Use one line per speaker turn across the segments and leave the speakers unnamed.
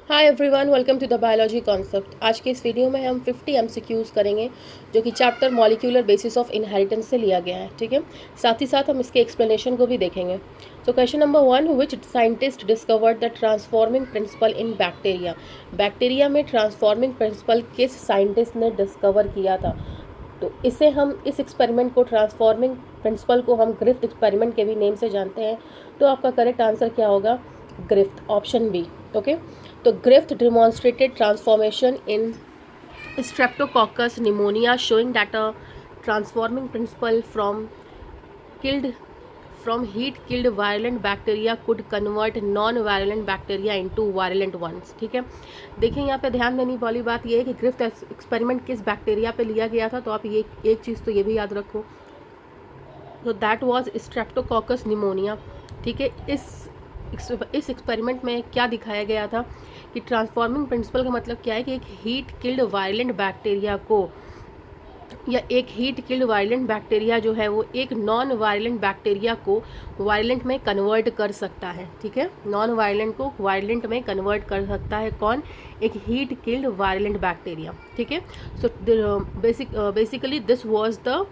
Hi everyone, welcome to the biology concept. आज के इस वीडियो में हम 50 एमसीक्यूज़ करेंगे जो कि chapter molecular basis of inheritance से लिया गया है। ठीक है, साथ ही साथ हम इसके एक्सप्लेनेशन को भी देखेंगे। तो question number 1, which scientist discovered the transforming principle in bacteria. Bacteria में ट्रांसफॉर्मिंग प्रिंसिपल किस साइंटिस्ट ने डिस्कवर किया था? तो इसे हम इस एक्सपेरिमेंट को ट्रांसफॉर्मिंग प्रिंसिपल को हम ग्रिफ्ट एक्सपेरिमेंट के भी नेम से जानते हैं। तो आपका करेक्ट आंसर क्या होगा? ग्रिफ्ट, ऑप्शन बी। ओके, तो ग्रिफ्ट demonstrated transformation in Streptococcus pneumonia, showing that a transforming principle from heat killed virulent bacteria could convert non-virulent bacteria into virulent ones। ठीक है, देखिए यहाँ पे ध्यान देने वाली बात ये है कि ग्रिफ्ट एक्सपेरिमेंट किस बैक्टीरिया पे लिया गया था। तो आप ये एक चीज़ तो ये भी याद रखो, तो दैट वाज स्ट्रेप्टोकॉकस निमोनिया। ठीक है, इस एक्सपेरिमेंट में क्या दिखाया गया था कि ट्रांसफॉर्मिंग प्रिंसिपल का मतलब क्या है कि एक हीट किल्ड वायलेंट बैक्टीरिया को या एक हीट किल्ड वायलेंट बैक्टीरिया जो है वो एक नॉन वायलेंट बैक्टीरिया को वायलेंट में कन्वर्ट कर सकता है। ठीक है, नॉन वायलेंट को वायलेंट में कन्वर्ट कर सकता है कौन? एक हीट किल्ड वायलेंट बैक्टीरिया। ठीक है, so basically this was the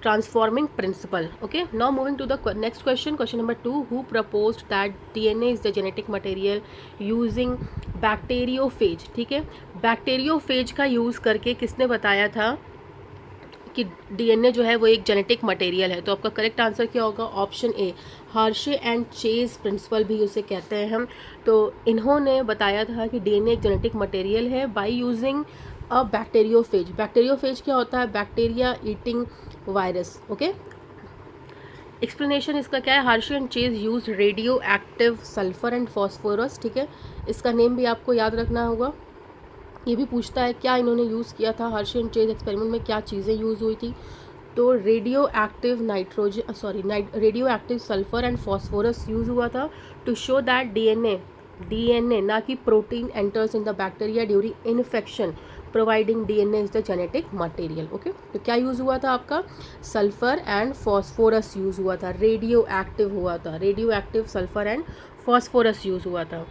transforming principle। Okay, now moving to the next question number 2, who proposed that DNA is the genetic material using bacteriophage। ठीक है, बैक्टीरियोफेज का यूज़ करके किसने बताया था कि डीएनए जो है वो एक जेनेटिक मटेरियल है? तो आपका करेक्ट आंसर क्या होगा? Option A, Hershey and Chase principle भी उसे कहते हैं हम। तो इन्होंने बताया था कि डीएनए एक जेनेटिक मटेरियल है by using a bacteriophage. Bacteriophage क्या होता है? Bacteria eating virus. Okay, explanation इसका क्या है? Hershey and chase use radio active sulphur and phosphorus. ठीक है, इसका नेम भी आपको याद रखना होगा। ये भी पूछता है क्या इन्होंने यूज़ किया था, हार्शे एंड चेज एक्सपेरिमेंट में क्या चीज़ें यूज़ हुई थी। तो radio active sulphur and phosphorus use हुआ था टू शो दैट डीएनए ना कि protein enters in the bacteria during infection, providing DNA is the genetic material. Okay, तो क्या यूज़ हुआ था? आपका सल्फर एंड फॉस्फोरस यूज़ हुआ था, radio active sulphur and phosphorus use हुआ था।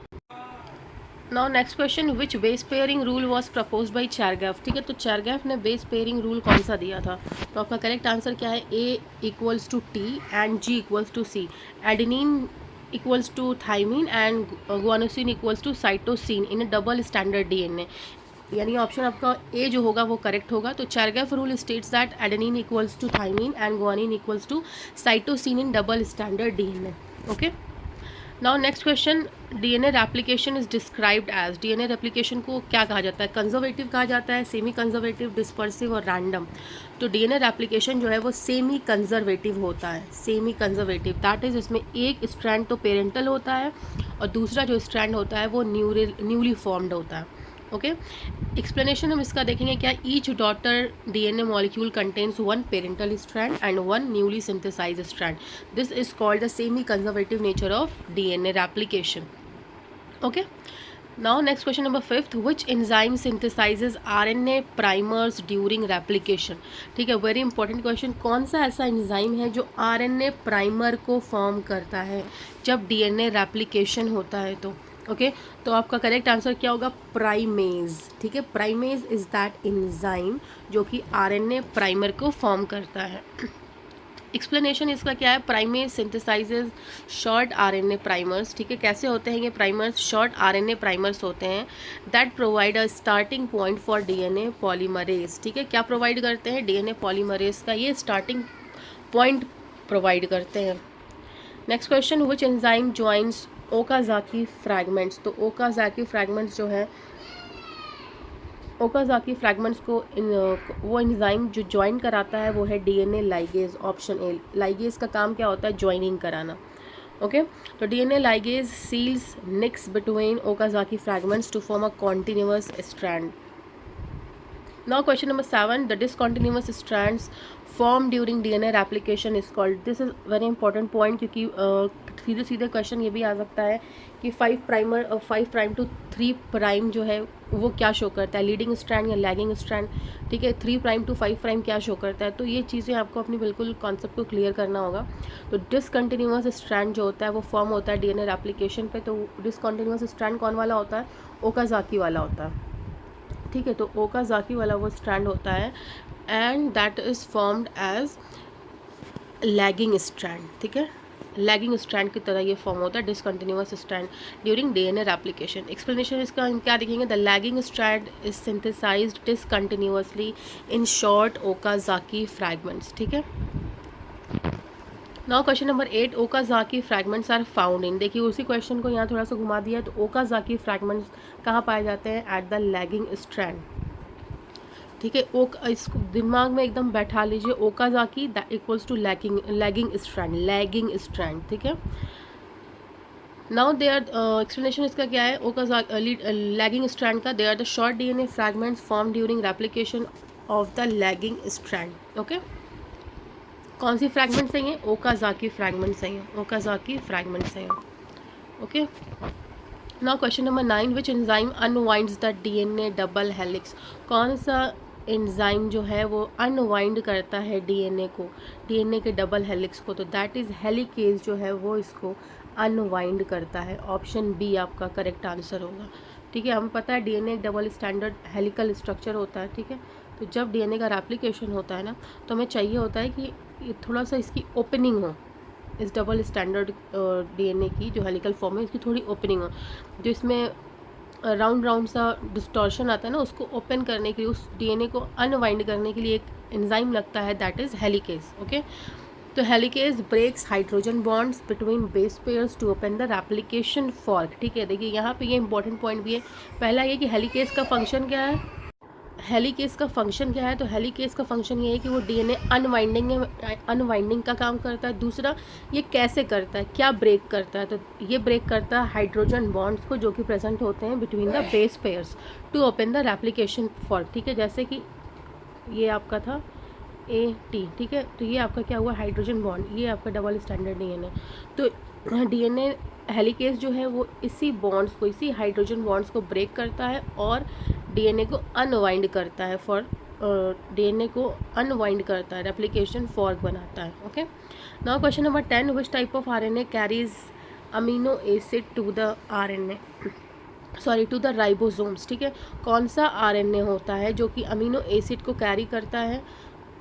Now next question, which base pairing rule was propose by Chargaff. ठीक है, तो चैरगैफ ने बेस पेयरिंग रूल कौन सा दिया था? तो आपका करेक्ट आंसर क्या है? A equals to T and G equals to C, adenine equals to thymine and guanosine equals to cytosine in a double standard DNA. यानी ऑप्शन आपका ए जो होगा वो करेक्ट होगा। तो Chargaff rule states that adenine equals to thymine and guanine equals to cytosine in double standard DNA. Okay, now next question, DNA replication is described as. DNA replication को क्या कहा जाता है? कंजर्वेटिव कहा जाता है, सेमी कंजर्वेटिव, डिस्पर्सिव और random. तो डीएनए रेप्लिकेशन जो है वो सेमी कंजर्वेटिव होता है। सेमी कंजर्वेटिव दैट इज, इसमें एक स्ट्रैंड तो पेरेंटल होता है और दूसरा जो स्ट्रैंड होता है वो न्यूली फॉर्म्ड होता है। ओके, एक्सप्लेनेशन हम इसका देखेंगे क्या। Each daughter DNA molecule contains one parental strand and one newly synthesised strand. This is called the semi conservative nature of DNA replication. Okay, now next question number 5, which enzyme synthesises RNA primers during replication. ठीक है, very important question. कौन सा ऐसा enzyme है जो RNA primer को form करता है जब डीएनए रेप्लिकेशन होता है? तो ओके, तो आपका करेक्ट आंसर क्या होगा? प्राइमेज। ठीक है, प्राइमेज इज दैट एंजाइम जो कि आरएनए प्राइमर को फॉर्म करता है। एक्सप्लेनेशन इसका क्या है? Primase सिंथेसाइजेज short RNA primers. ठीक है, कैसे होते हैं ये प्राइमर्स? शॉर्ट आरएनए प्राइमर्स होते हैं that provide a starting point for DNA polymerase. ठीक है, क्या प्रोवाइड करते हैं? डीएनए पॉलीमरेज का ये स्टार्टिंग पॉइंट प्रोवाइड करते हैं। Next question, which enzyme joins Okazaki fragments. तो ओकाज़ाकी फ्रैगमेंट्स जो है, ओकाज़ाकी फ्रैगमेंट्स को वो एंजाइम जो ज्वाइन कराता है वो है DNA ligase. Option A, ligase का काम क्या होता है? ज्वाइनिंग कराना। ओके, तो DNA ligase seals nicks between Okazaki fragments to form a continuous strand. Now question number 7, the discontinuous strands formed during DNA replication is called। This is very important point क्योंकि सीधे सीधे question ये भी आ सकता है कि 5 prime to 3 prime जो है वो क्या शो करता है? लीडिंग स्ट्रैंड या लैगिंग स्ट्रैंड। ठीक है, 3 प्राइम टू 5 प्राइम क्या शो करता है? तो ये चीज़ें आपको अपनी बिल्कुल कॉन्सेप्ट को क्लियर करना होगा। तो डिसकंटिन्यूअस स्ट्रैंड जो होता है वो फॉर्म होता है डीएनए रेप्लिकेशन पे। तो डिसकंटिन्यूअस स्ट्रैंड कौन वाला होता है? ओकाज़ाकी वाला होता है, ठीक है। तो ओकाज़ाकी वाला वो स्ट्रैंड होता है and that is formed as lagging strand, ठीक है। लैगिंग स्ट्रैंड की तरह ये फॉर्म होता है discontinuous strand during DNA replication. Explanation इसका हम क्या देखेंगे, the lagging strand is synthesized discontinuously in short Okazaki fragments, ठीक है। Now question number 8, Okazaki fragments are found in. देखिए उसी क्वेश्चन को यहाँ थोड़ा सा घुमा दिया है। तो ओकाज़ाकी फ्रैगमेंट्स कहाँ पाए जाते हैं, एट द लैगिंग स्ट्रैंड, ठीक है। इसको दिमाग में एकदम बैठा लीजिए, Okazaki that equals to lagging strand, ठीक है। नाउ दे आर एक्सप्लेनेशन इसका क्या है, लैगिंग स्ट्रैंड का, they are the short DNA fragments form during replication of the lagging strand, okay. कौन सी फ्रैगमेंट्स हैं ये, ओकाज़ाकी फ्रैगमेंट्स हैं, ओकाज़ाकी फ्रैगमेंट्स हैं, okay. Now question number 9, which enzyme unwinds the DNA double helix. कौन सा enzyme जो है वो अनवाइंड करता है डीएनए को, डीएनए के डबल हेलिक्स को, तो दैट इज़ हेलिकेज जो है वो इसको अनवाइंड करता है। ऑप्शन बी आपका करेक्ट आंसर होगा, ठीक है। हमें पता है डीएनए एक डबल स्टैंडर्ड हेलिकल स्ट्रक्चर होता है, ठीक है। तो जब डीएनए का रेप्लिकेशन होता है ना, तो हमें चाहिए होता है कि ये थोड़ा सा इसकी ओपनिंग हो, इस डबल स्टैंडर्ड डीएनए की जो हेलिकल फॉर्म है इसकी थोड़ी ओपनिंग हो, जो इसमें राउंड सा डिस्टॉर्शन आता है ना, उसको ओपन करने के लिए, उस डीएनए को अनवाइंड करने के लिए एक एंजाइम लगता है, दैट इज़ हेलिकेज, ओके। तो helicase breaks hydrogen bonds between base pairs to open the replication fork, ठीक है। देखिए यहाँ पे ये इंपॉर्टेंट पॉइंट भी है। पहला ये कि हेलिकेज का फंक्शन क्या है, हेलिकेज का फंक्शन क्या है, तो हेलिकेज का फंक्शन ये है कि वो डीएनए अनवाइंडिंग का काम करता है। दूसरा, ये कैसे करता है, क्या ब्रेक करता है, तो ये ब्रेक करता है हाइड्रोजन बॉन्ड्स को जो कि प्रेजेंट होते हैं between the base pairs to open the replication fork, ठीक है। जैसे कि ये आपका था AT, ठीक है। तो ये आपका क्या हुआ, हाइड्रोजन बॉन्ड, ये आपका डबल स्टैंडर्ड डीएनए। तो डीएनए हेलिकेज जो है वो इसी बॉन्ड्स को, इसी हाइड्रोजन बॉन्ड्स को ब्रेक करता है और डीएनए को अनवाइंड करता है, डीएनए को अनवाइंड करता है, रेप्लिकेशन फॉर्क बनाता है, okay. Now question number 10, which type of RNA carries amino acid to the ribosomes, ठीक है। कौन सा आरएनए होता है जो कि अमीनो एसिड को कैरी करता है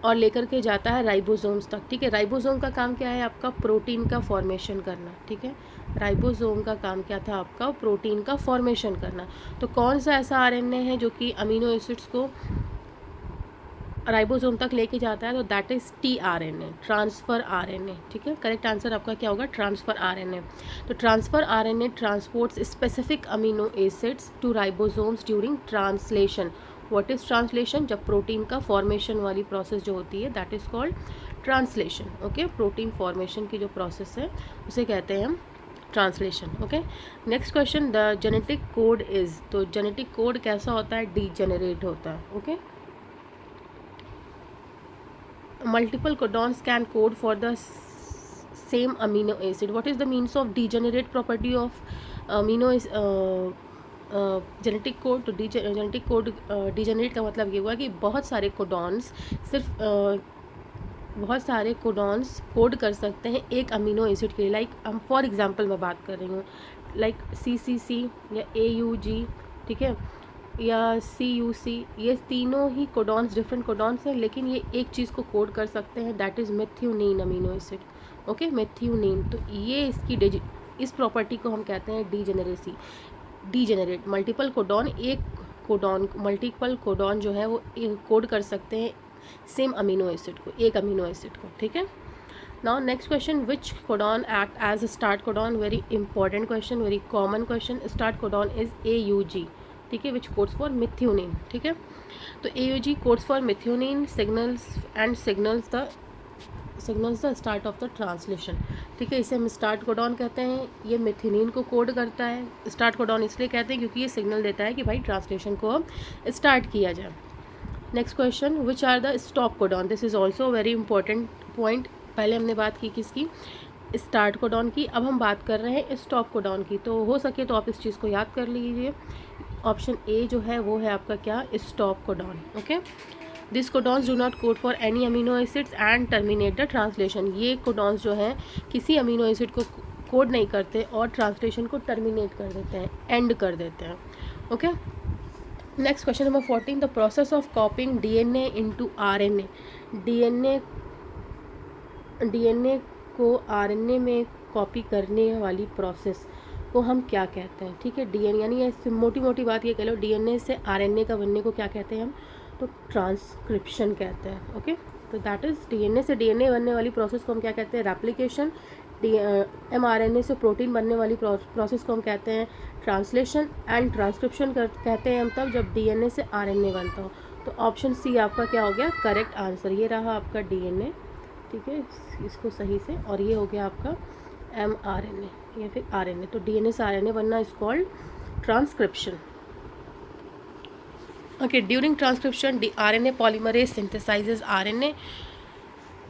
और लेकर के जाता है राइबोसोम्स तक, ठीक है। राइबोसोम का काम क्या है, आपका प्रोटीन का फॉर्मेशन करना, ठीक है। राइबोसोम का काम क्या था, आपका प्रोटीन का फॉर्मेशन करना। तो कौन सा ऐसा आरएनए है जो कि अमीनो एसिड्स को राइबोसोम तक लेके जाता है, तो that is tRNA, transfer RNA, ठीक है। करेक्ट आंसर आपका क्या होगा, ट्रांसफ़र आरएनए। तो transfer RNA transports specific amino acids to ribosomes during translation. What is translation, जब प्रोटीन का फॉर्मेशन वाली प्रोसेस जो होती है, that is called translation, okay. Protein formation की जो प्रोसेस है उसे कहते हैं हम translation, okay. Next question, the genetic code is, तो जेनेटिक कोड कैसा होता है, डीजेनरेट होता है, okay. Multiple codons can code for the same amino acid. What is the means of degenerate property of amino genetic code. तो genetic code degenerate का मतलब ये हुआ कि बहुत सारे कोडॉन्स कोड कर सकते हैं एक अमीनो एसिड के लिए। लाइक हम फॉर एग्जांपल मैं बात कर रही हूँ, लाइक CCC या AUG, ठीक है, या CUC, ये तीनों ही कोडॉन्स डिफरेंट कोडॉन्स हैं, लेकिन ये एक चीज़ को कोड कर सकते हैं, that is methionine amino acid, okay, methionine. तो ये इसकी इस प्रॉपर्टी को हम कहते हैं डीजेनरेट। मल्टीपल कोडॉन जो है वो कोड कर सकते हैं सेम अमीनो एसिड को, एक अमीनो एसिड को, ठीक है। Now next question, which codon act as start codon. Very important question, very common question. Start codon is AUG, ठीक है, विच कोड्स फॉर मेथियोनीन, ठीक है। तो AUG codes for methionine signals the start of the translation, ठीक है। इसे हम start codon कहते हैं। ये मेथियोनीन को कोड करता है। स्टार्ट कोडॉन इसलिए कहते हैं क्योंकि ये सिग्नल देता है कि भाई ट्रांसलेशन को अब स्टार्ट किया जाए। Next question, which are the stop codon. This is also very important point. पहले हमने बात की किसकी, स्टार्ट कोडॉन की, अब हम बात कर रहे हैं स्टॉप कोडॉन की। तो हो सके तो आप इस चीज़ को याद कर लीजिए। ऑप्शन A जो है वो है आपका क्या, stop codon, okay. This codons do not code for any amino acids and terminate the translation. ये कोडॉन्स जो हैं किसी अमीनो एसिड को कोड नहीं करते और ट्रांसलेशन को टर्मिनेट कर देते हैं, एंड कर देते हैं, okay, next question number 14, the process of कॉपिंग DNA into RNA. DNA को आरएनए में कॉपी करने वाली प्रोसेस को हम क्या कहते हैं? ठीक है, डीएनए यानी ऐसे मोटी मोटी बात ये कह लो, डीएनए से आरएनए का बनने को क्या कहते हैं हम? तो ट्रांसक्रिप्शन कहते हैं। ओके, तो दैट इज डीएनए से डीएनए बनने वाली प्रोसेस को हम क्या कहते हैं? रेप्लिकेशन। एमआरएनए से प्रोटीन बनने वाली प्रोसेस को हम कहते हैं ट्रांसलेशन। एंड ट्रांसक्रिप्शन कहते हैं हम तब जब डीएनए से आरएनए बनता हो। तो ऑप्शन सी आपका क्या हो गया? Correct answer. ये रहा आपका डीएनए, ठीक है, इसको सही से, और ये हो गया आपका एमआरएनए या फिर आरएनए। तो डीएनए से आरएनए बनना is called transcription. Okay, during transcription, the RNA polymerase synthesizes RNA.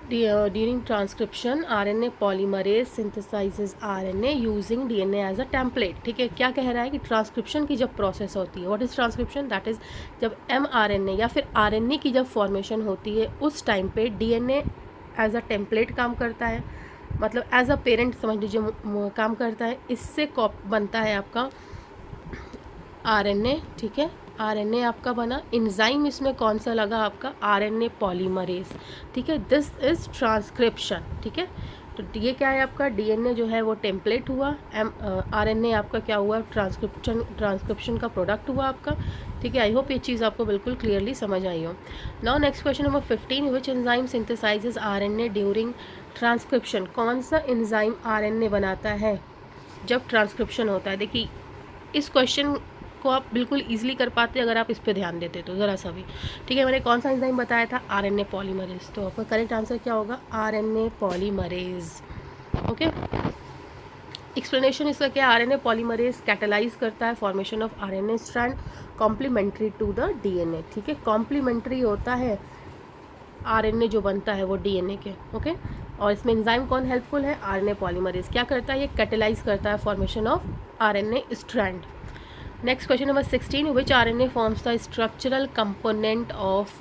During transcription, RNA polymerase synthesizes RNA using DNA as a template. ठीक है, क्या कह रहा है कि ट्रांसक्रिप्शन की जब प्रोसेस होती है, what is transcription? That is जब mRNA या फिर RNA की जब फॉर्मेशन होती है उस टाइम पे DNA एज अ टेम्पलेट काम करता है, मतलब एज अ पेरेंट समझ लीजिए काम करता है। इससे बनता है आपका आरएनए। ठीक है, आरएनए आपका बना। एंजाइम इसमें कौन सा लगा? आपका आरएनए पॉलीमरेज। ठीक है, दिस इज ट्रांसक्रिप्शन। ठीक है, तो ये क्या है आपका? डीएनए जो है वो टेम्पलेट हुआ, आरएनए आपका क्या हुआ? ट्रांसक्रिप्शन का प्रोडक्ट हुआ आपका। ठीक है, आई होप ये चीज़ आपको बिल्कुल क्लियरली समझ आई हो। Now next question number 15, which enzyme synthesises RNA during transcription? कौन सा एंजाइम आरएनए बनाता है जब ट्रांसक्रिप्शन होता है? देखिए, इस क्वेश्चन को आप बिल्कुल इजीली कर पाते अगर आप इस पे ध्यान देते तो ज़रा सा भी। ठीक है, मैंने कौन सा एंजाइम बताया था? RNA polymerase. तो आपका करेक्ट आंसर क्या होगा? RNA polymerase. ओके, एक्सप्लेनेशन इसका क्या? आरएनए पॉलीमरेज कैटेलाइज करता है formation of RNA strand complementary to the DNA. ठीक है, कॉम्प्लीमेंट्री होता है आरएनए जो बनता है वो डीएनए के। ओके, और इसमें एंजाइम कौन हेल्पफुल है? RNA polymerase. क्या करता है? ये कैटेलाइज करता है formation of RNA strand. Next question number 16, which RNA forms the structural component of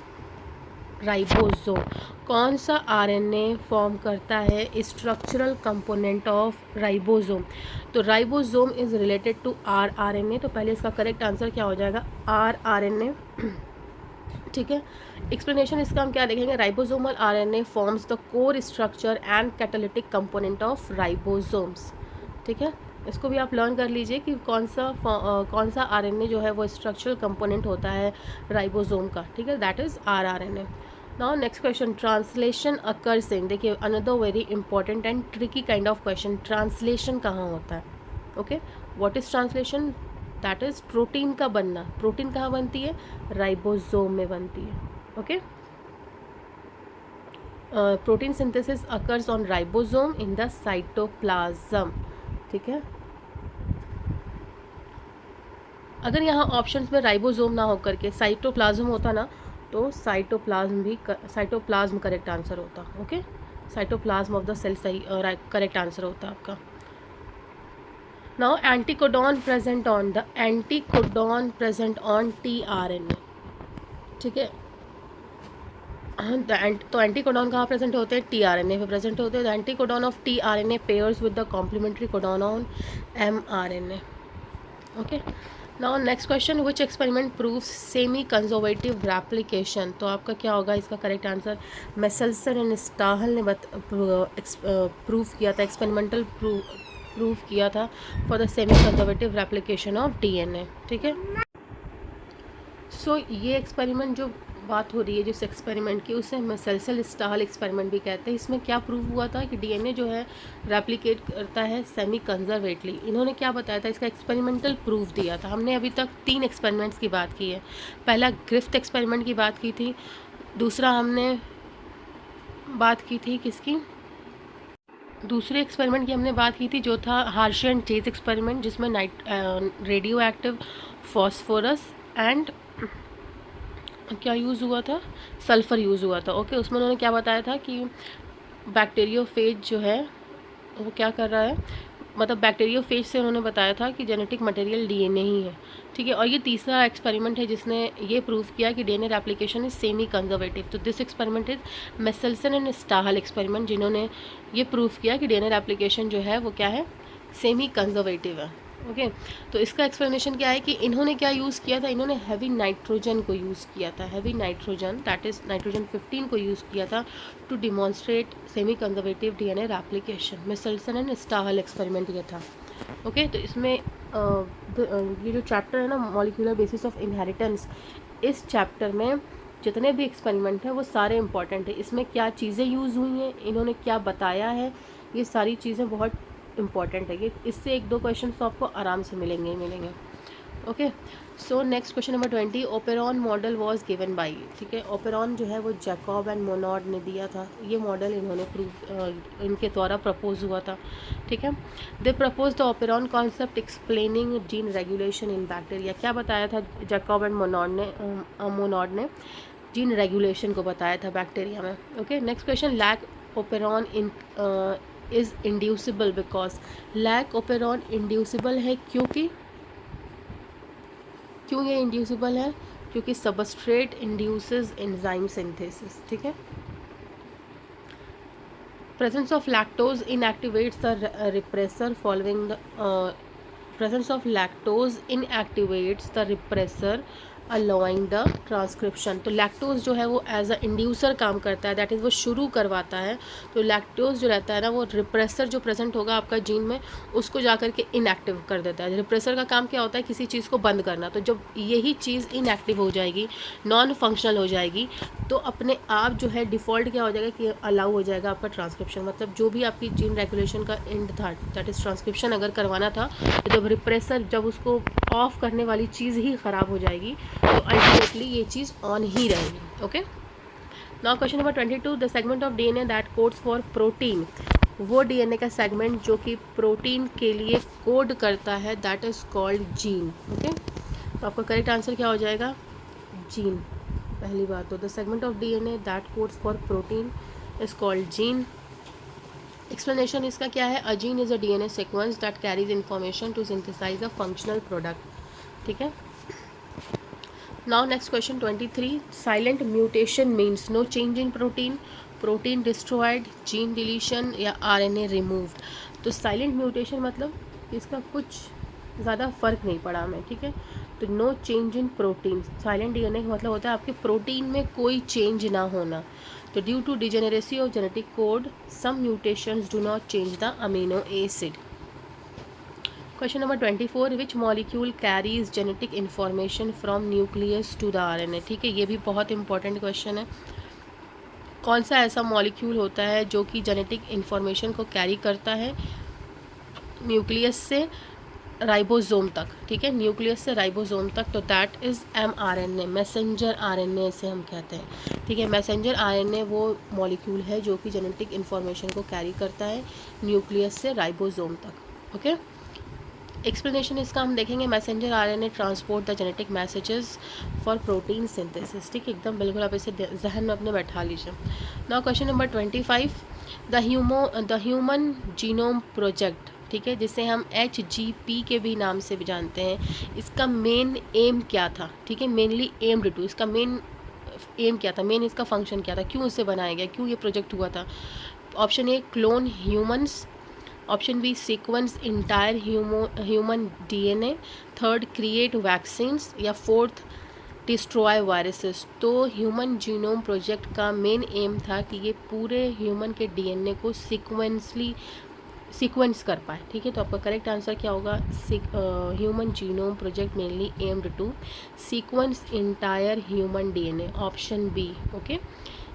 ribosome? कौन सा आरएनए फॉर्म करता है स्ट्रक्चरल कंपोनेंट ऑफ राइबोसोम? तो ribosome is related to RNA. तो पहले इसका करेक्ट आंसर क्या हो जाएगा? आरएनए। ठीक है, एक्सप्लेनेशन इसका हम क्या देखेंगे? Ribosomal RNA forms the core structure and catalytic component of ribosomes. ठीक है, इसको भी आप लर्न कर लीजिए कि कौन सा आरएनए जो है वो स्ट्रक्चरल कंपोनेंट होता है राइबोसोम का। ठीक है, that is RNA. Now next question, translation occurs in. देखिए, another very important and tricky kind of question, translation कहाँ होता है? Okay, what is translation? That is protein का बनना। प्रोटीन कहाँ बनती है? राइबोसोम में बनती है। Okay, protein synthesis occurs on ribosome in the cytoplasm. ठीक है, अगर यहाँ ऑप्शंस में राइबोसोम ना होकर के साइटोप्लाज्म होता ना, तो साइटोप्लाज्म करेक्ट आंसर होता। Okay, cytoplasm of the cell सही करेक्ट आंसर होता आपका। Now anticodon present on tRNA. ठीक है, तो एंटीकोडॉन कहाँ प्रेजेंट होते हैं? टीआरएनए पे प्रेजेंट होते हैं। The anticodon of tRNA pairs with the complementary codon on mRNA. Okay, now next question, which experiment proves semi conservative replication? तो आपका क्या होगा इसका correct answer? Meselson and Stahl ने प्रूव किया था, एक्सपेरिमेंटल प्रूव किया था for the semi conservative replication of DNA. ठीक है, सो ये एक्सपेरिमेंट जो बात हो रही है जिस एक्सपेरिमेंट की, उसे मेसेल्सन स्टाहल एक्सपेरिमेंट भी कहते हैं। इसमें क्या प्रूव हुआ था कि डीएनए जो है रेप्लिकेट करता है सेमी कंजर्वेटली। इन्होंने क्या बताया था? इसका एक्सपेरिमेंटल प्रूफ दिया था। हमने अभी तक 3 एक्सपेरिमेंट्स की बात की है। पहला ग्रिफ्थ एक्सपेरिमेंट की बात की थी, दूसरा हमने बात की थी किसकी? दूसरे एक्सपेरिमेंट की हमने बात की थी जो था हार्शी एंड चेज एक्सपेरिमेंट, जिसमें रेडियो एक्टिव फॉस्फोरस एंड क्या यूज़ हुआ था? सल्फ़र यूज़ हुआ था। ओके, उसमें उन्होंने क्या बताया था कि बैक्टीरियोफेज जो है वो क्या कर रहा है, मतलब बैक्टीरियोफेज से उन्होंने बताया था कि जेनेटिक मटेरियल डीएनए ही है। ठीक है, और ये तीसरा एक्सपेरिमेंट है जिसने ये प्रूव किया कि DNA replication is semi conservative. तो this experiment is Meselson and Stahl experiment, जिन्होंने ये प्रूव किया कि डीएनए रेप्लिकेशन जो है वो क्या है? सेमी कंजर्वेटिव है। ओके तो इसका एक्सप्लेनेशन क्या है कि इन्होंने क्या यूज़ किया था, इन्होंने हैवी नाइट्रोजन को यूज़ किया था, heavy nitrogen that is nitrogen 15 को यूज़ किया था to demonstrate semi conservative DNA replication. Meselson and Stahl experiment ये था। ओके तो इसमें ये जो चैप्टर है ना मॉलिक्यूलर बेसिस ऑफ इनहेरिटेंस, इस चैप्टर में जितने भी एक्सपेरिमेंट हैं वो सारे इंपॉर्टेंट है। इसमें क्या चीज़ें यूज़ हुई हैं, इन्होंने क्या बताया है, ये सारी चीज़ें बहुत इंपॉर्टेंट है। ये इससे 1-2 क्वेश्चन तो आपको आराम से मिलेंगे ही मिलेंगे। Okay so next question number 20, operon model was given by, ठीक है, ओपेरॉन जो है वो जैकब एंड मोनॉड ने दिया था, ये मॉडल इन्होंने इनके द्वारा प्रपोज हुआ था, ठीक है। They propose the operon concept explaining gene regulation in bacteria. क्या बताया था जैकब एंड मोनॉड ने जीन रेगुलेशन को बताया था बैक्टीरिया में। Okay next question, lac operon in is inducible because, lac operon inducible है क्योंकि, क्यों ये इंड्यूसिबल है, क्योंकि सबस्ट्रेट इंड्यूसेस एंजाइम सिंथेसिस, ठीक है। Presence of lactose inactivates the repressor following the presence of lactose inactivates the repressor allowing the transcription। तो lactose जो है वो एज अ इंड्यूसर काम करता है, दैट इज़ वो शुरू करवाता है। तो लैक्टोज जो रहता है ना वो रिप्रेसर जो प्रेजेंट होगा आपका जीन में उसको जा कर के इनएक्टिव कर देता है। रिप्रेसर का काम क्या होता है, किसी चीज़ को बंद करना। तो जब यही चीज़ इनएक्टिव हो जाएगी, नॉन फंक्शनल हो जाएगी, तो अपने आप जो है डिफ़ॉल्ट क्या हो जाएगा कि अलाउ हो जाएगा आपका ट्रांसक्रिप्शन। मतलब जो भी आपकी जीन रेगुलेशन का एंड था दैट इज़ ट्रांसक्रिप्शन अगर करवाना था, तो जब रिप्रेसर जब उसको ऑफ करने वाली चीज़ ही ख़राब हो जाएगी तो अल्टीमेटली ये चीज़ ऑन ही रहेगी। Okay now question number 22, the segment of DNA that codes for protein, वो डीएनए का सेगमेंट जो कि प्रोटीन के लिए कोड करता है that is called gene. Okay तो आपका करेक्ट आंसर क्या हो जाएगा, जीन। पहली बात तो the segment of DNA that codes for protein is called gene. Explanation इसका क्या है, a gene is a DNA sequence that carries information to synthesise a functional product, ठीक है। Now next question 23, silent mutation means no change in protein, protein destroyed, gene deletion या RNA removed. तो silent mutation मतलब इसका कुछ ज़्यादा फर्क नहीं पड़ा हमें, ठीक है। तो no change in protein, silent DNA का मतलब होता है आपके प्रोटीन में कोई चेंज ना होना। तो due to degeneracy of genetic code some mutations do not change the amino acid. Question number 24, which molecule carries genetic information from nucleus to the RNA, ठीक है, ये भी बहुत इंपॉर्टेंट क्वेश्चन है। कौन सा ऐसा मॉलिक्यूल होता है जो कि जेनेटिक इन्फॉर्मेशन को कैरी करता है न्यूक्लियस से राइबोसोम तक, ठीक है, न्यूक्लियस से राइबोसोम तक। तो that is mRNA, messenger RNA से हम कहते हैं, ठीक है। मैसेंजर आरएनए वो मॉलिक्यूल है जो कि जेनेटिक इन्फॉर्मेशन को कैरी करता है न्यूक्लियस से राइबोसोम तक। ओके एक्सप्लेनेशन इसका हम देखेंगे, messenger RNA transport the genetic messages for protein synthesis, ठीक है, एकदम बिल्कुल आप इसे जहन में अपने बैठा लीजिए। Now question number 25, the human genome project, ठीक है, जिसे हम HGP के भी नाम से भी जानते हैं, इसका मेन एम क्या था, ठीक है, मेनली एम्ड टू, इसका मेन एम क्या था, मेन इसका फंक्शन क्या था, क्यों इसे बनाया गया, क्यों ये प्रोजेक्ट हुआ था। Option A clone humans, option B sequence entire human DNA, third create vaccines या फोर्थ डिस्ट्रॉय वायरसेस। तो ह्यूमन जीनोम प्रोजेक्ट का मेन एम था कि ये पूरे ह्यूमन के डीएनए को सीक्वेंस कर पाए, ठीक है। तो आपका करेक्ट आंसर क्या होगा, human genome project mainly aimed to sequence entire human DNA, option B. Okay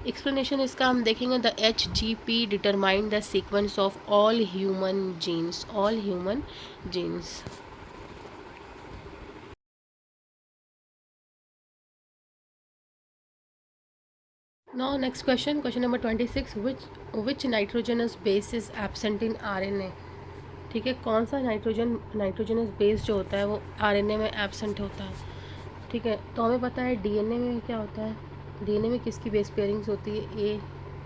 explanation इसका हम देखेंगे, the HGP determine the sequence of all human genes, all human genes. Now next question, question number 26, which nitrogenous base is absent in RNA, ठीक है, कौन सा nitrogenous base जो होता है वो RNA में एब्सेंट होता है, ठीक है। तो हमें पता है DNA में क्या होता है, DNA में किसकी बेस पेयरिंग्स होती है,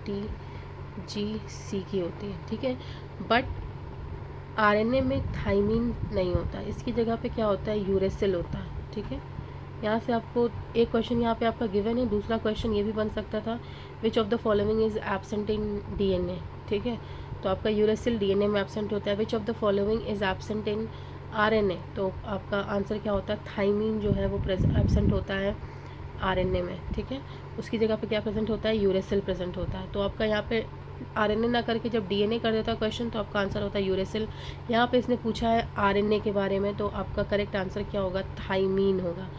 ATGC की होती है, ठीक है। बट RNA में थाइमिन नहीं होता, इसकी जगह पे क्या होता है, यूरेसिल होता है, ठीक है। यहाँ से आपको एक क्वेश्चन यहाँ पे आपका गिवन है, दूसरा क्वेश्चन ये भी बन सकता था, विच of the following is absent in DNA, ठीक है। तो आपका यूरेसिल DNA में एब्सेंट होता है, विच of the following is absent in RNA, तो आपका आंसर क्या होता है, थाइमीन जो है वो एब्सेंट होता है आरएनए में, ठीक है। उसकी जगह पे क्या प्रेजेंट होता है, यूरेसिल प्रेजेंट होता है। तो आपका यहाँ पे आरएनए ना करके जब डीएनए कर देता क्वेश्चन, तो आपका आंसर होता है यूरेसिल। यहाँ पे इसने पूछा है आरएनए के बारे में, तो आपका करेक्ट आंसर क्या होगा, थाइमीन होगा।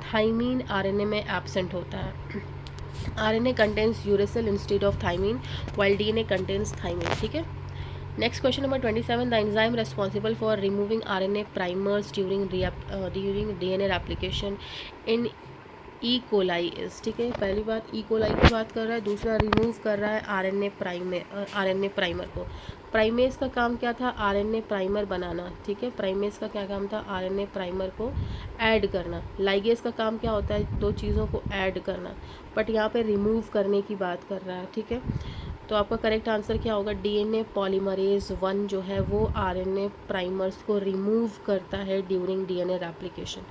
थाइमीन आरएनए में एब्सेंट होता है। RNA contains uracil instead of thymine while DNA contains thymine, ठीक है। Next question number 27. The enzyme responsible for removing RNA primers during DNA replication in E. coli is, ठीक है। पहली बात E. coli की बात कर रहा है, दूसरा रिमूव कर रहा है आरएनए प्राइमर को। प्राइमेस का काम क्या था, आरएनए प्राइमर बनाना, ठीक है। प्राइमेस का क्या काम था, आरएनए प्राइमर को ऐड करना। लाइगेस का काम क्या होता है, दो चीज़ों को ऐड करना, बट यहाँ पे रिमूव करने की बात कर रहा है, ठीक है। तो आपका करेक्ट आंसर क्या होगा, डीएनए पॉलीमरेज 1 जो है वो आरएनए प्राइमर्स को रिमूव करता है ड्यूरिंग डीएनए रेप्लिकेशन,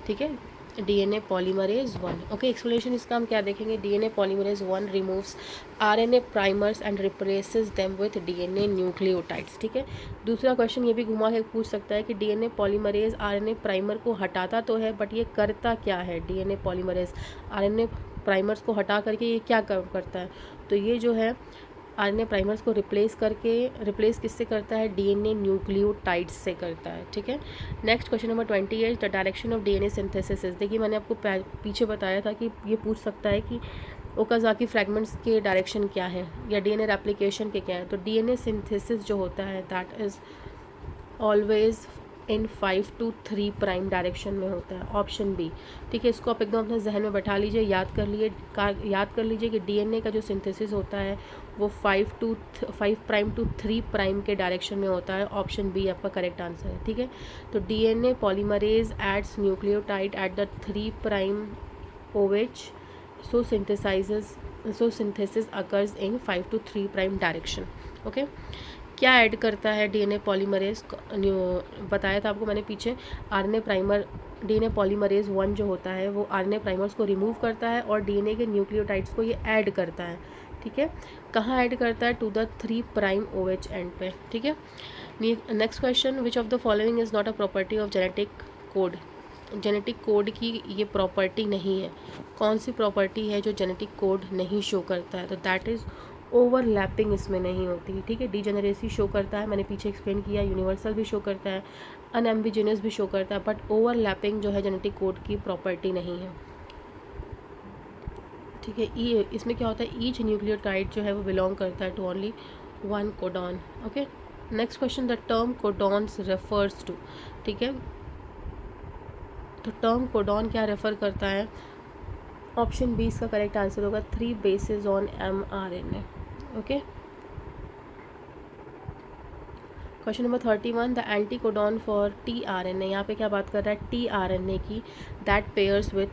ठीक है। DNA polymerase 1, okay. एक्सप्लेनेशन इसका हम क्या देखेंगे, DNA polymerase 1 removes RNA primers and replaces them with DNA nucleotides, ठीक है। दूसरा क्वेश्चन ये भी घुमा के पूछ सकता है कि डीएनए पॉलीमरेज आरएनए प्राइमर को हटाता तो है, बट ये करता क्या है, डीएनए पॉलीमरेज आरएनए प्राइमर्स को हटा करके ये क्या करता है, तो ये जो है आरएनए प्राइमर्स को रिप्लेस किससे करता है, डीएनए न्यूक्लियोटाइड्स से करता है, ठीक है। Next question number 28, the direction of DNA synthesis. देखिए मैंने आपको पीछे बताया था कि ये पूछ सकता है कि ओकाज़ाकी फ्रैगमेंट्स के डायरेक्शन क्या है या डीएनए रेप्लिकेशन के क्या है। तो डीएनए सिंथेसिस जो होता है that is always in 5 to 3 prime direction में होता है, ऑप्शन बी, ठीक है। इसको आप एकदम अपने जहन में बैठा लीजिए, याद कर लीजिए कि डीएनए का जो सिंथेसिस होता है वो 5 प्राइम टू 3 प्राइम के डायरेक्शन में होता है, ऑप्शन बी आपका करेक्ट आंसर है, ठीक है। तो DNA polymerase adds nucleotide at the 3 prime OH, so synthesis occurs in 5 to 3 prime direction, okay. क्या ऐड करता है डीएनए पॉलीमरेज, बताया था आपको मैंने पीछे, डीएनए पॉलीमरेज 1 जो होता है वो आरएनए प्राइमर्स को रिमूव करता है और डीएनए के न्यूक्लियोटाइड्स को ये ऐड करता है, ठीक है। कहाँ ऐड करता है, to the 3 prime OH end पे, ठीक है। Next question, which of the following is not a property of genetic code. Genetic code की ये प्रॉपर्टी नहीं है, कौन सी प्रॉपर्टी है जो जेनेटिक कोड नहीं शो करता है, तो दैट इज़ ओवरलैपिंग इसमें नहीं होती, ठीक है। डीजेनरेसी शो करता है, मैंने पीछे एक्सप्लेन किया, यूनिवर्सल भी शो करता है, अनएम्बिजिनस भी शो करता है, बट ओवरलैपिंग जो है जेनेटिक कोड की प्रॉपर्टी नहीं है, ठीक है। इसमें क्या होता है, ईच न्यूक्लियोटाइड जो है वो बिलोंग करता है to only 1 codon, okay. Next question, the term codons refers to, ठीक है। तो टर्म कोडॉन क्या रेफर करता है, ऑप्शन बी इसका करेक्ट आंसर होगा, 3 bases on mRNA, okay. Question number 31, the anticodon for tRNA, यहाँ पे क्या बात कर रहा है, tRNA की, that pairs with,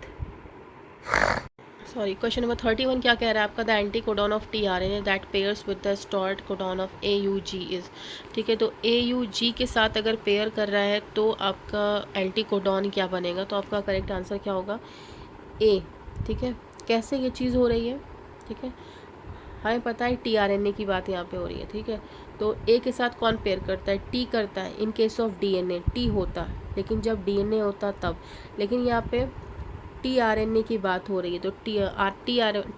sorry, question number 31 क्या कह रहा है आपका, the anti codon of tRNA that pairs with the start codon of AUG is, ठीक है। तो AUG के साथ अगर पेयर कर रहा है तो आपका एंटी कोडॉन क्या बनेगा, तो आपका करेक्ट आंसर क्या होगा, ए, ठीक है। कैसे ये चीज़ हो रही है, ठीक है, हमें पता है tRNA की बात यहाँ पे हो रही है, ठीक है। तो ए के साथ कौन पेयर करता है, टी करता है, in case of DNA T होता है, लेकिन जब डीएनए होता तब, लेकिन यहाँ पे tRNA की बात हो रही है, तो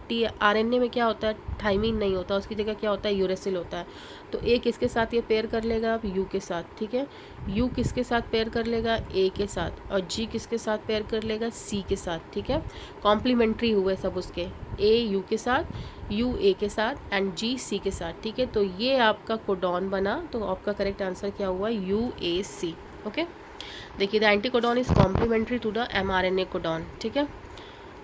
tRNA में क्या होता है, थाइमीन नहीं होता, उसकी जगह क्या होता है, यूरेसिल होता है। तो ए किसके साथ ये पेयर कर लेगा, अब यू के साथ, ठीक है। यू किसके साथ पेयर कर लेगा, ए के साथ, और जी किसके साथ पेयर कर लेगा, सी के साथ, ठीक है। कॉम्प्लीमेंट्री हुए सब उसके, ए यू के साथ, यू ए के साथ एंड जी सी के साथ, ठीक है। तो ये आपका कोडॉन बना, तो आपका करेक्ट आंसर क्या हुआ, UAC, ओके। देखिए, the anticodon is complementary to the mRNA codon, ठीक है।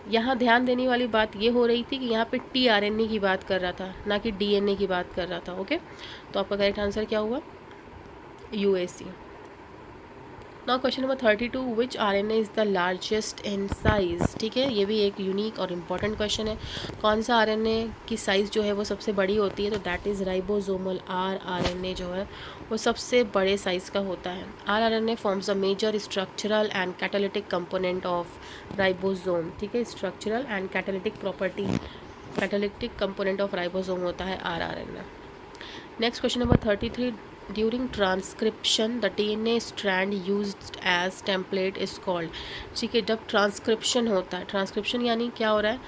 यहाँ ध्यान देने वाली बात ये हो रही थी कि यहाँ पे tRNA की बात कर रहा था, ना कि DNA की बात कर रहा था, ओके। तो आपका करेक्ट आंसर क्या हुआ, UAC। Now question number 32, which RNA is the largest in size, ठीक है। ये भी एक यूनिक और इम्पॉर्टेंट क्वेश्चन है, कौन सा RNA की साइज़ जो है वो सबसे बड़ी होती है, तो दैट इज़ राइबोसोमल rRNA जो है वो सबसे बड़े साइज़ का होता है। rRNA forms a major structural and catalytic component of ribosome, ठीक है। Structural and catalytic component of ribosome होता है rRNA। Next question number 33, during transcription the DNA strand used as template is called. ठीक है, जब ट्रांसक्रिप्शन होता है, transcription यानी क्या हो रहा है,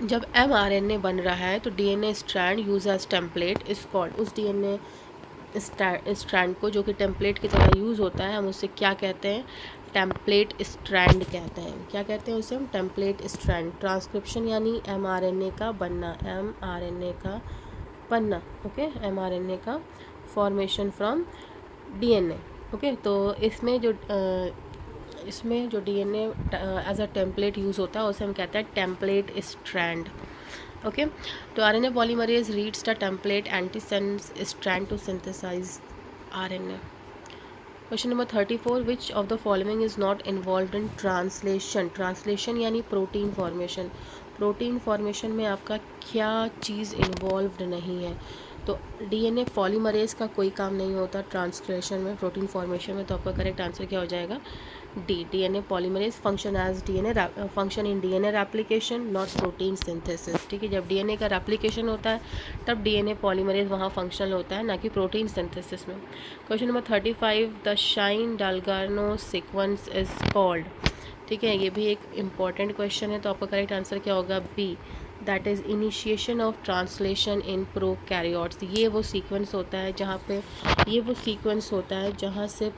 जब mRNA बन रहा है तो DNA strand use as template is called. उस डीएनए स्ट्रैंड को जो कि टेम्पलेट की तरह यूज़ होता है, हम उससे क्या कहते हैं, टेम्पलेट स्ट्रैंड कहते हैं। क्या कहते हैं उसे हम, टेम्पलेट स्ट्रैंड। ट्रांसक्रिप्शन यानी mRNA का बनना, mRNA का बनना, ओके, mRNA का फॉर्मेशन फ्रॉम डीएनए। ओके, तो इसमें जो DNA as a template use होता है उसे हम कहते हैं टेम्पलेट स्ट्रैंड। ओके, तो RNA polymerase reads the template antisense strand to synthesize RNA. Question number 34, which of the following is not involve in translation. Translation यानी प्रोटीन फॉर्मेशन। प्रोटीन फॉर्मेशन में आपका क्या चीज़ इन्वॉल्व्ड नहीं है, तो डीएनए पॉलीमरेज का कोई काम नहीं होता ट्रांसलेशन में, प्रोटीन फॉर्मेशन में। तो आपका करेक्ट आंसर क्या हो जाएगा, D, DNA polymerase function as DNA function in DNA replication not protein synthesis. ठीक है, जब डीएनए का रेप्लिकेशन होता है तब डीएनए पॉलीमरेज वहाँ फंक्शनल होता है, ना कि प्रोटीन सिंथेसिस में। Question number 35, the Shine Dalgarno sequence is called. ठीक है, ये भी एक इम्पॉर्टेंट क्वेश्चन है, तो आपका करेक्ट आंसर क्या होगा, B, that is initiation of translation in prokaryotes. ये वो सीक्वेंस होता है जहाँ से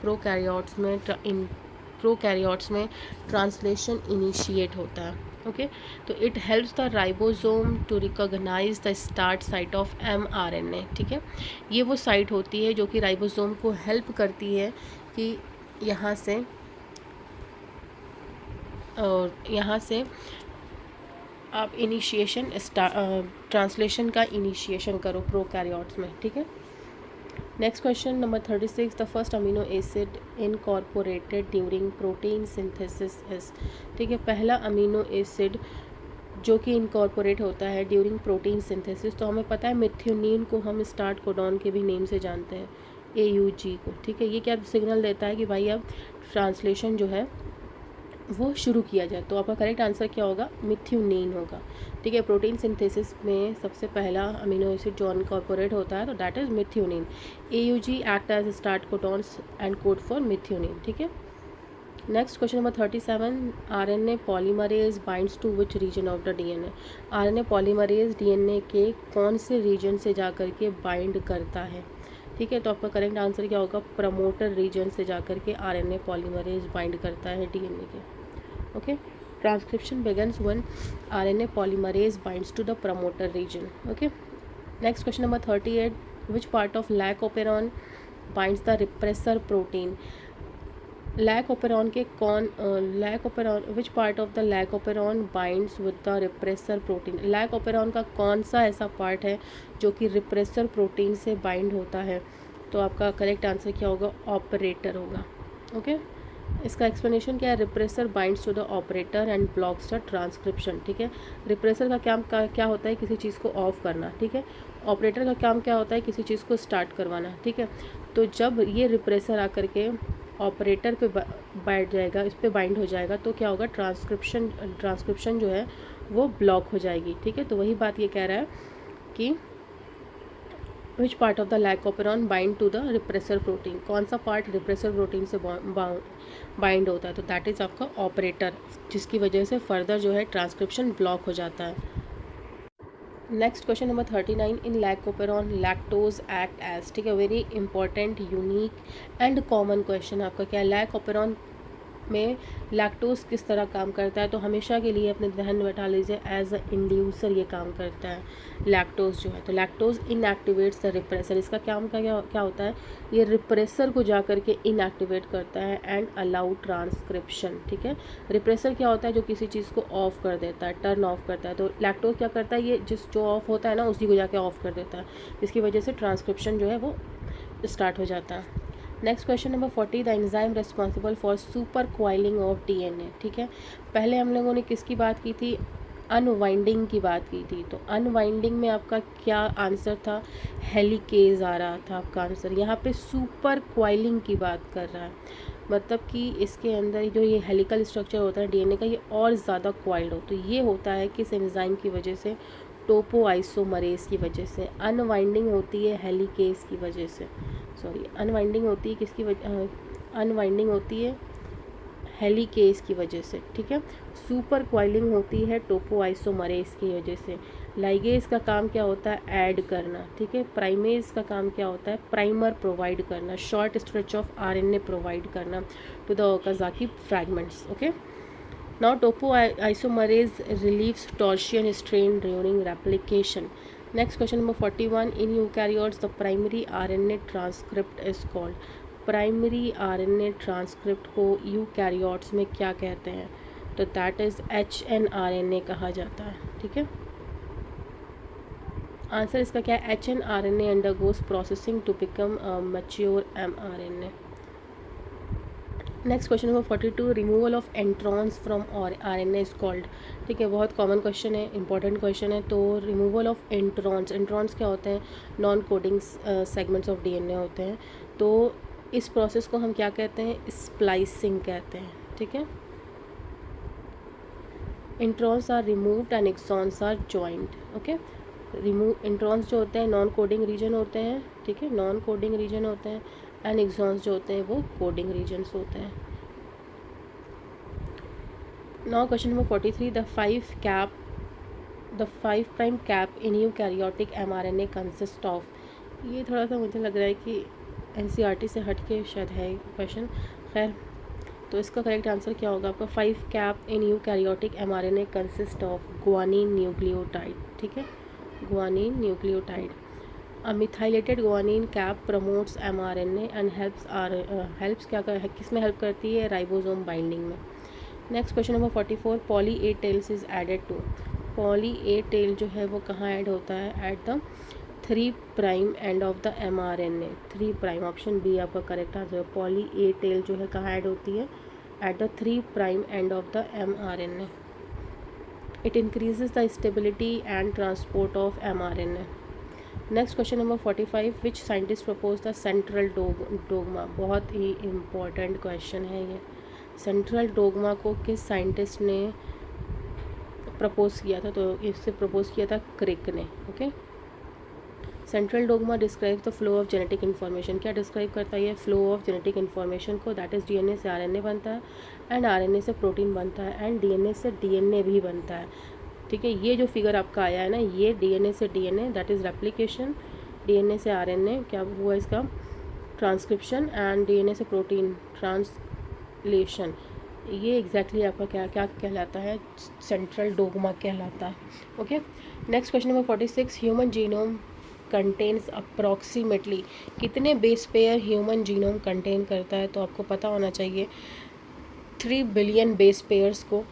प्रोकैरियोट्स में ट्रांसलेशन इनिशिएट होता है। ओके, तो it helps the ribosome to recognize the start site of mRNA। ठीक है, ये वो साइट होती है जो कि राइबोसोम को हेल्प करती है कि यहाँ से आप ट्रांसलेशन का इनिशिएशन करो प्रोकैरियोट्स में। ठीक है, next question number 36, the first amino acid incorporated during protein synthesis is. ठीक है, पहला अमीनो एसिड जो कि इनकॉर्पोरेट होता है ड्यूरिंग प्रोटीन सिंथेसिस, तो हमें पता है मिथ्योनिन को हम स्टार्ट कोडॉन के भी नेम से जानते हैं, AUG को। ठीक है, ये क्या सिग्नल देता है कि भाई अब ट्रांसलेशन जो है वो शुरू किया जाए, तो आपका करेक्ट आंसर क्या होगा, मिथ्योनिन होगा। ठीक है, प्रोटीन सिंथेसिस में सबसे पहला अमीनो एसिड जो इनकॉर्पोरेट होता है तो that is methionine. AUG act as start codons and code for methionine. ठीक है, next question number 37, RNA polymerase binds to which region of the DNA. RNA polymerase DNA के कौन से रीजन से जा कर के बाइंड करता है। ठीक है, तो आपका करेक्ट आंसर क्या होगा, प्रमोटर रीजन से जा कर के आरएनए पॉलीमरेज बाइंड करता है डीएनए के। Okay, transcription begins when RNA polymerase binds to the promoter region. Okay, next question number 38, which part of lac operon binds the repressor protein। Lac operon के which part of the lac operon binds with the repressor protein. Lac operon का कौन सा ऐसा part है जो कि repressor protein से bind होता है, तो आपका करेक्ट आंसर क्या होगा, ऑपरेटर होगा। ओके, इसका एक्सप्लेनेशन क्या है, repressor binds to the operator and blocks the transcription. ठीक है, रिप्रेसर का काम क्या होता है, किसी चीज़ को ऑफ करना। ठीक है, ऑपरेटर का काम क्या होता है, किसी चीज़ को स्टार्ट करवाना। ठीक है, तो जब ये रिप्रेसर आकर के ऑपरेटर पे बैठ जाएगा, इस पर बाइंड हो जाएगा, तो क्या होगा, ट्रांसक्रिप्शन जो है वो ब्लॉक हो जाएगी। ठीक है, तो वही बात ये कह रहा है कि which part of the lac operon bind to the repressor protein, कौन सा पार्ट रिप्रेसर प्रोटीन से बाइंड होता है, तो दैट इज़ आपका ऑपरेटर, जिसकी वजह से फर्दर जो है ट्रांसक्रिप्शन ब्लॉक हो जाता है। Next question number 39, in lac operon lactose act as. ठीक है, very important, unique and common question आपका क्या है, लैक ओपेरॉन में लैक्टोज किस तरह काम करता है, तो हमेशा के लिए अपने ध्यान में बैठा लीजिए, एज अ इंड्यूसर ये काम करता है लैक्टोज जो है। तो लैक्टोज इनएक्टिवेट्स द रिप्रेसर, इसका काम क्या होता है, ये रिप्रेसर को जा करके इनएक्टिवेट करता है एंड अलाउ ट्रांसक्रिप्शन। ठीक है, रिप्रेसर क्या होता है, जो किसी चीज़ को ऑफ कर देता है, टर्न ऑफ करता है, तो लैक्टोज क्या करता है, ये जो ऑफ होता है ना उसी को जाके ऑफ कर देता है, जिसकी वजह से ट्रांसक्रिप्शन जो है वो स्टार्ट हो जाता है। Next question number 40, the enzyme responsible for super coiling of DNA. ठीक है, पहले हम लोगों ने किसकी बात की थी, अनवाइंडिंग की बात की थी, तो अनवाइंडिंग में आपका क्या आंसर था, हेलिकेज आ रहा था आपका आंसर। यहाँ पे सुपर क्वाइलिंग की बात कर रहा है, मतलब कि इसके अंदर जो ये हेलिकल स्ट्रक्चर होता है डीएनए का, ये और ज़्यादा क्वाइल्ड हो, तो ये होता है किस एंजाइम की वजह से, टोपो आइसोमरेज की वजह से। अनवाइंडिंग होती है हेलिकेज की वजह से, सॉरी अनवाइंडिंग होती है किसकी वजह, अनवाइंडिंग होती है हेलिकेज की वजह से, ठीक है। सुपर क्वाइलिंग होती है टोपो आइसोमरेज की वजह से। लाइगेज का काम क्या होता है, ऐड करना, ठीक है। प्राइमेज का काम क्या होता है, प्राइमर प्रोवाइड करना, short stretch of RNA provide करना to the Okazaki fragments, okay. Now topoisomerase relieves torsion strain during replication. Next question number 41. In eukaryotes, the primary RNA transcript is called. Primary RNA transcript को eukaryotes में क्या कहते हैं, तो that is HNRNA कहा जाता है, ठीक है। आंसर इसका क्या है, HNRNA undergoes processing to become mature mRNA। Next question number 42. Removal of introns from RNA is called, ठीक है। बहुत कॉमन क्वेश्चन है, इंपॉर्टेंट क्वेश्चन है। तो रिमूवल ऑफ एंट्रॉन्स, एंट्रॉन्स क्या होते हैं, non coding segments of DNA होते हैं। तो इस प्रोसेस को हम क्या कहते हैं, स्प्लाइसिंग कहते हैं, ठीक है। Introns are removed and exons are joint, okay. Introns जो होते हैं नॉन कोडिंग रीजन होते हैं, ठीक है, नॉन कोडिंग रीजन होते हैं, एंड एक्सॉन्स जो होते हैं वो कोडिंग रीजन्स होते हैं। Now question number 43. The 5' cap in eukaryotic mRNA consist of, ये थोड़ा सा मुझे लग रहा है कि NCERT से हट के शायद है क्वेश्चन, खैर। तो इसका करेक्ट आंसर क्या होगा आपका, 5 cap in eukaryotic mRNA consist of guanine nucleotide, ठीक है, guanine nucleotide. A methylated guanine cap promotes mRNA and helps क्या किस में हेल्प करती है, राइबोसोम बाइंडिंग में। Next question number 44. Poly A tails is added to, poly A tail जो है वो कहाँ ऐड होता है, at the 3' end of the mRNA, 3', option B आपका correct answer. Poly A tail जो है कहाँ ऐड होती है, at the 3' end of the mRNA। It increases the stability and transport of mRNA। Next question number 45. Which scientist propose the central dogma, बहुत ही important question है ये। Central dogma को किस साइंटिस्ट ने प्रपोज किया था, तो इससे प्रपोज किया था क्रिक ने, okay. Central dogma describe the flow of genetic information, क्या डिस्क्राइब करता है ये, फ्लो ऑफ जेनेटिक इन्फॉर्मेशन को, दैट इज़ DNA से RNA बनता है, एंड RNA से प्रोटीन बनता है, एंड DNA से DNA भी बनता है, ठीक है। ये जो फिगर आपका आया है ना, ये DNA से DNA, that is replication, DNA से RNA क्या हुआ इसका ट्रांसक्रिप्शन, एंड DNA से प्रोटीन ट्रांसलेशन। ये एग्जैक्टली आपका क्या क्या कहलाता है, सेंट्रल डोगमा कहलाता है, okay. Next question number 46. Human genome contains approximately, कितने base pair human genome contain करता है, तो आपको पता होना चाहिए 3 बिलियन बेस पेयर्स को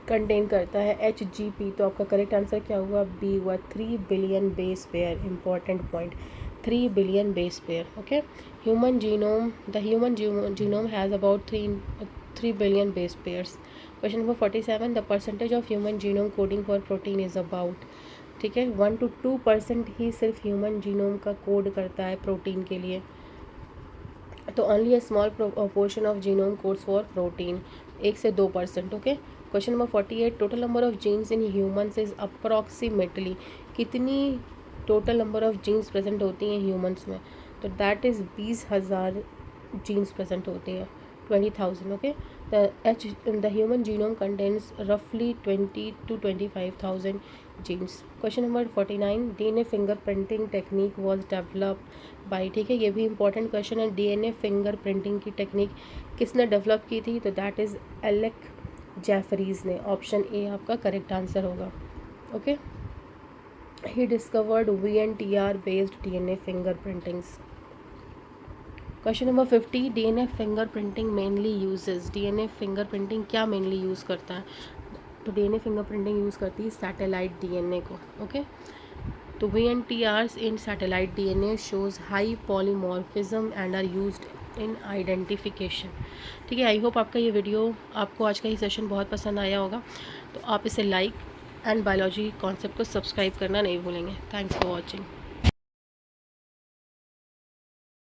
कंटेन करता है HGP। तो आपका करेक्ट आंसर क्या हुआ, बी हुआ, 3 billion base pair, important point, 3 billion base pair, okay. Human genome has about 3 billion base pairs. Question number 47. The percentage of human genome coding for protein is about, ठीक है, 1 to 2% ही सिर्फ human genome का code करता है protein के लिए। तो only a small portion of genome codes for protein, 1 से 2%, okay. Question number 48. Total number of genes in humans is approximately, कितनी total number of genes present होती हैं ह्यूमन्स में, तो दैट इज़ 20,000 जीन्स प्रेजेंट होती हैं, 20,000, okay. The human genome contains रफली 20 to 25,000 genes. Question number 49. DNA fingerprinting technique was developed by, ठीक है, ये भी इंपॉर्टेंट क्वेश्चन है। DNA फिंगरप्रिंटिंग की टेक्निक किसने डेवलप की थी, तो दैट इज़ एलेक जेफरीज ने, ऑप्शन ए आपका करेक्ट आंसर होगा, okay. He discovered VNTR based DNA fingerprintings. Question number 50. DNA fingerprinting mainly uses, DNA fingerprinting क्या मेनली यूज़ करता है, तो DNA फिंगरप्रिंटिंग यूज़ करती है सैटेलाइट DNA को, ओके। तो VNTRs in satellite DNA shows high polymorphism and are used in identification, ठीक है। आई होप आपका ये वीडियो, आपको आज का ये सेशन बहुत पसंद आया होगा, तो आप इसे लाइक एंड बायोलॉजी कॉन्सेप्ट को सब्सक्राइब करना नहीं भूलेंगे। Thanks for watching.